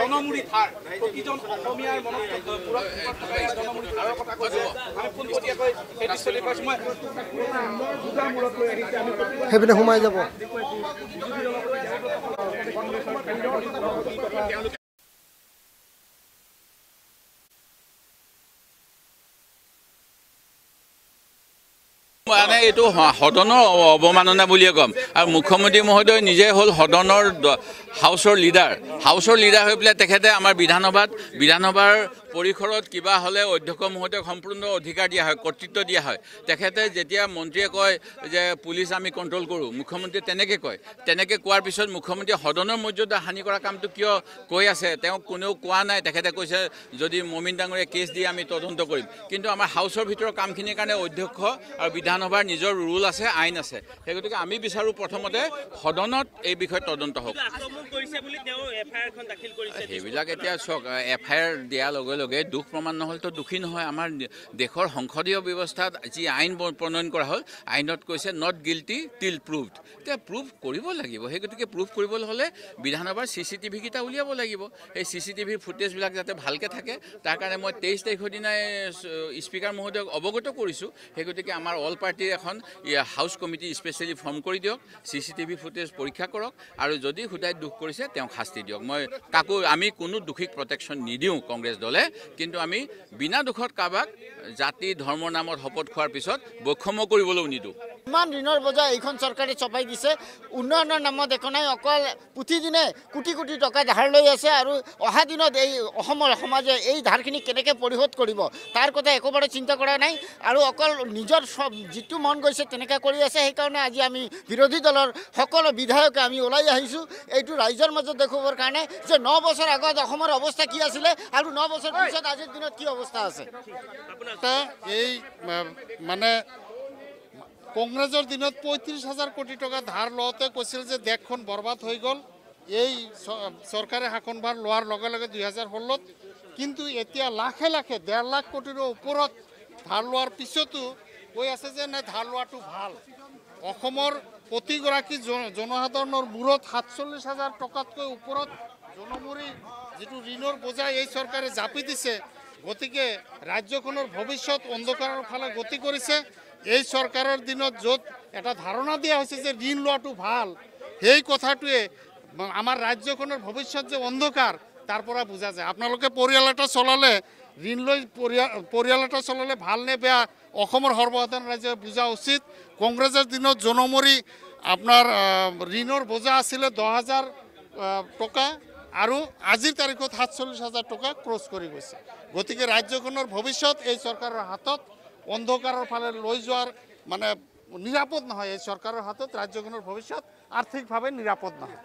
জনমূৰি ধাৰ প্ৰতিজন অসমীয়াৰ মনত জনমূৰি ধাৰৰ কথা কৈছে। আমি পোনপটীয়াকৈ সেই দৃশ্যটি পাইছোঁ। মই মূৰত লৈ আহিছে আমি সেইপিনে সোমাই যাব। মানে এইটো সদনৰ অৱমাননা বুলিয়ে ক'ম। আৰু মুখ্যমন্ত্ৰী মহোদয় নিজে হ'ল সদনৰ হাউচৰ লিডাৰ হৈ পেলাই তেখেতে আমাৰ বিধানসভাৰ পৰিসৰত কিবা হ'লে অধ্যক্ষ মহোদয়ক সম্পূৰ্ণ অধিকাৰ দিয়া হয়, কৰ্তৃত্ব দিয়া হয়। তেখেতে যেতিয়া মন্ত্ৰীয়ে কয় যে পুলিচ আমি কণ্ট্ৰল কৰোঁ, মুখ্যমন্ত্ৰীয়ে তেনেকৈ কয়। তেনেকৈ কোৱাৰ পিছত মুখ্যমন্ত্ৰীয়ে সদনৰ মৰ্যাদা হানি কৰা কামটো কিয় কৈ আছে? তেওঁক কোনেও কোৱা নাই। তেখেতে কৈছে যদি মমিন ডাঙৰীয়ে কেছ দিয়ে আমি তদন্ত কৰিম। কিন্তু আমাৰ হাউচৰ ভিতৰৰ কামখিনিৰ কাৰণে অধ্যক্ষ আৰু বিধানসভাৰ নিজৰ ৰুল আছে, আইন আছে। সেই গতিকে আমি বিচাৰোঁ প্ৰথমতে সদনত এই বিষয়ে তদন্ত হওক। সেইবিলাক এতিয়া চাওক, FIR দিয়াৰ লগে লগে দুখ প্ৰমাণ নহ'লেতো দোষী নহয়। আমাৰ দেশৰ সংসদীয় ব্যৱস্থাত যি আইন প্ৰণয়ন কৰা হ'ল, আইনত কৈছে নট গিল্টি টিল প্ৰুভড। এতিয়া প্ৰুভ কৰিব লাগিব। সেই গতিকে প্ৰুভ কৰিবলৈ হ'লে বিধানসভাৰ CCTV কেইটা উলিয়াব লাগিব। সেই CCTV ফুটেজবিলাক যাতে ভালকৈ থাকে, তাৰ কাৰণে মই 23 তাৰিখৰ দিনাই স্পীকাৰ মহোদয়ক অৱগত কৰিছোঁ। সেই গতিকে আমাৰ অল পাৰ্টিৰ এখন হাউচ কমিটি স্পেচিয়েলি ফৰ্ম কৰি দিয়ক, CCTV ফুটেজ পৰীক্ষা কৰক, আৰু যদি সদায় দুখ কৰিছে তেওঁক শাস্তি দিয়ক। আমি কোনো দোষীক প্ৰটেকশ্যন নিদিওঁ কংগ্ৰেছ দলে, কিন্তু আমি বিনা দুখত কাৰোবাক জাতি ধৰ্মৰ নামত শপত খোৱাৰ পিছত বৈষম্য কৰিবলৈও নিদিওঁ। ইমান ঋণৰ বোজা এইখন চৰকাৰে চপাই দিছে। উন্নয়নৰ নামত একো নাই, অকল প্ৰতিদিনে কোটি কোটি টকা ধাৰ লৈ আছে। আৰু অহা দিনত এই অসমৰ সমাজে এই ধাৰখিনি কেনেকৈ পৰিশোধ কৰিব তাৰ কথা একেবাৰে চিন্তা কৰা নাই, আৰু অকল নিজৰ যিটো মন গৈছে তেনেকৈ কৰি আছে। সেইকাৰণে আজি আমি বিৰোধী দলৰ সকলো বিধায়কে আমি ওলাই আহিছোঁ এইটো ৰাইজৰ মাজত দেখুৱাবৰ কাৰণে যে 9 বছৰ আগত অসমৰ অৱস্থা কি আছিলে আৰু 9 বছৰ পিছত আজিৰ দিনত কি অৱস্থা আছে। এই মানে কংগ্ৰেছৰ দিনত 35,000 কোটি টকা ধাৰ লওঁতে কৈছিল যে দেশখন বৰবাদ হৈ গ'ল। এই চৰকাৰে শাসনভাৰ লোৱাৰ লগে লগে 2016, কিন্তু এতিয়া লাখে লাখে 1.5 লাখ কোটিৰো ওপৰত ধাৰ লোৱাৰ পিছতো কৈ আছে যে নাই ধাৰ লোৱাটো ভাল। অসমৰ প্ৰতিগৰাকী জনসাধাৰণৰ মূৰত 47,000 টকাতকৈ ওপৰত জনমূৰি যিটো ঋণৰ বোজা এই চৰকাৰে জাপি দিছে। গতিকে ৰাজ্যখনৰ ভৱিষ্যত অন্ধকাৰৰ ফালে গতি কৰিছে। এই চৰকাৰৰ দিনত য'ত এটা ধাৰণা দিয়া হৈছে যে ঋণ লোৱাটো ভাল, সেই কথাটোৱে আমাৰ ৰাজ্যখনৰ ভৱিষ্যত যে অন্ধকাৰ তাৰ পৰা বুজা যায়। আপোনালোকে পৰিয়াল এটা চলালে, ঋণ লৈ পৰিয়াল এটা চলালে ভাল নে বেয়া অসমৰ সৰ্বসাধাৰণ ৰাইজে বুজা উচিত। কংগ্ৰেছৰ দিনত জনমূৰি আপোনাৰ ঋণৰ বোজা আছিলে 10,000 টকা, আৰু আজিৰ তাৰিখত 47,000 টকা ক্ৰছ কৰি গৈছে। গতিকে ৰাজ্যখনৰ ভৱিষ্যত এই চৰকাৰৰ হাতত অন্ধকাৰৰ ফালে লৈ যোৱাৰ মানে নিৰাপদ নহয়। এই চৰকাৰৰ হাতত ৰাজ্যখনৰ ভৱিষ্যত আৰ্থিকভাৱে নিৰাপদ নহয়।